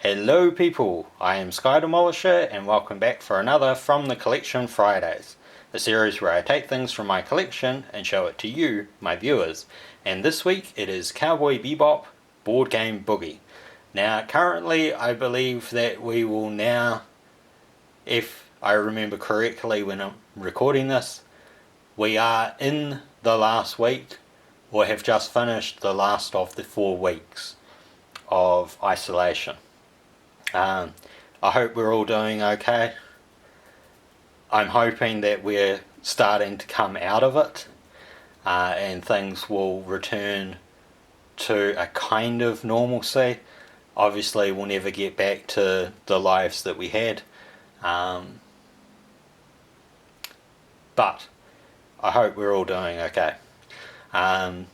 Hello people, I am Sky Demolisher and welcome back for another From the Collection Fridays, a series where I take things from my collection and show it to you, my viewers, and this week it is Cowboy Bebop Boardgame Boogie. Now currently I believe that we will now, if I remember correctly when I'm recording this, we are in the last week or have just finished the last of the 4 weeks of isolation. I hope we're all doing okay. I'm hoping that we're starting to come out of it and things will return to a kind of normalcy. Obviously we'll never get back to the lives that we had, but I hope we're all doing okay. Now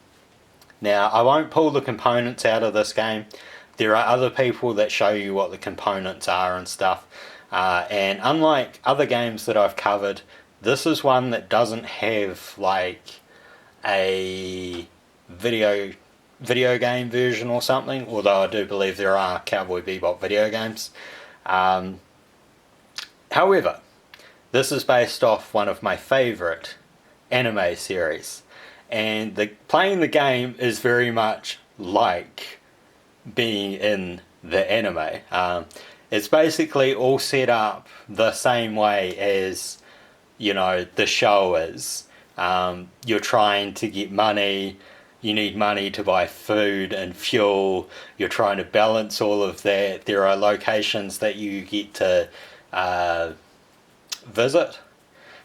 I won't pull the components out of this game. There are other people that show you what the components are and stuff, and unlike other games that I've covered, this is one that doesn't have like a video game version or something, although I do believe there are Cowboy Bebop video games. However, this is based off one of my favourite anime series, and playing the game is very much like being in the anime. It's basically all set up the same way as, you know, the show is. You're trying to get money, you need money to buy food and fuel, you're trying to balance all of that. There are locations that you get to visit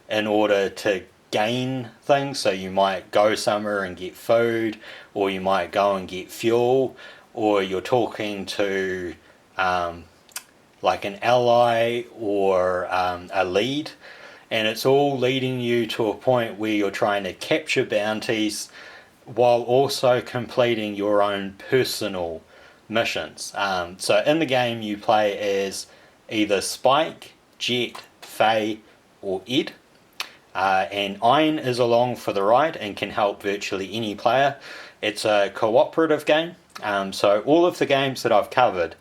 in order to gain things, so you might go somewhere and get food, or you might go and get fuel, or you're talking to like an ally or a lead, and it's all leading you to a point where you're trying to capture bounties while also completing your own personal missions. So in the game you play as either Spike, Jet, Faye or Ed, and Ein is along for the ride and can help virtually any player. It's a cooperative game. So all of the games that I've covered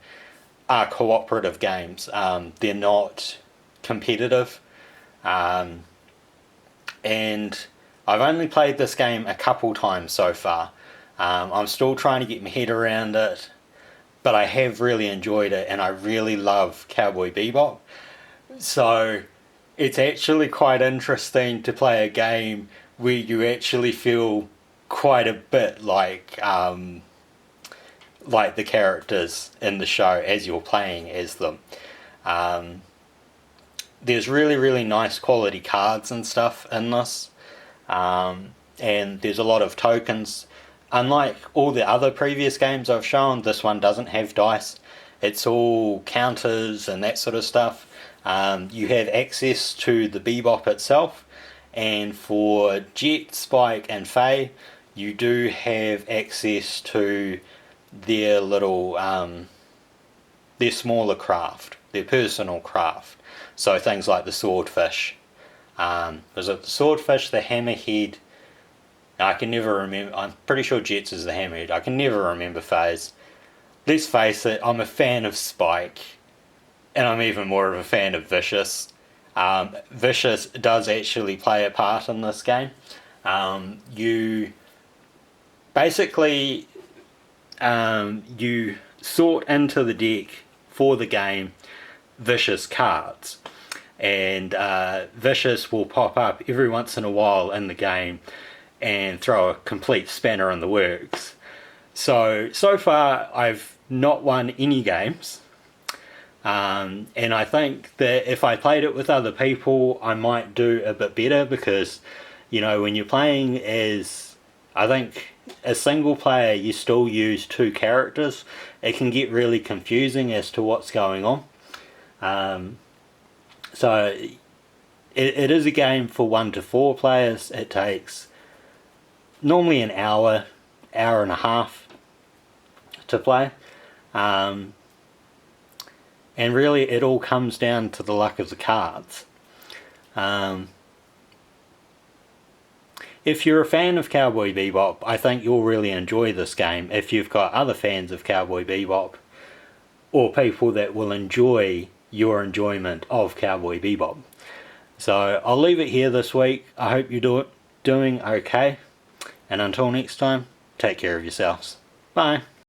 are cooperative games. They're not competitive. And I've only played this game a couple times so far. I'm still trying to get my head around it, but I have really enjoyed it and I really love Cowboy Bebop. So it's actually quite interesting to play a game where you actually feel quite a bit like the characters in the show as you're playing as them. There's really nice quality cards and stuff in this, and there's a lot of tokens. Unlike all the other previous games I've shown, this one doesn't have dice. It's all counters and that sort of stuff. You have access to the Bebop itself, and for Jet, Spike and Faye you do have access to their little, their smaller craft, their personal craft. So things like the swordfish. Was it the swordfish, the hammerhead? I can never remember. I'm pretty sure Jet's is the hammerhead. I can never remember Faye's. Let's face it, I'm a fan of Spike, and I'm even more of a fan of Vicious. Vicious does actually play a part in this game. You basically you sort into the deck for the game Vicious cards, and Vicious will pop up every once in a while in the game and throw a complete spanner in the works. So far I've not won any games, and I think that if I played it with other people I might do a bit better, because, you know, when you're playing as, I think, a single player, you still use 2 characters. It can get really confusing as to what's going on. So it is a game for 1 to 4 players. It takes normally an hour and a half to play. And really it all comes down to the luck of the cards. If you're a fan of Cowboy Bebop, I think you'll really enjoy this game. If you've got other fans of Cowboy Bebop, or people that will enjoy your enjoyment of Cowboy Bebop. So I'll leave it here this week. I hope you're doing okay. And until next time, take care of yourselves. Bye.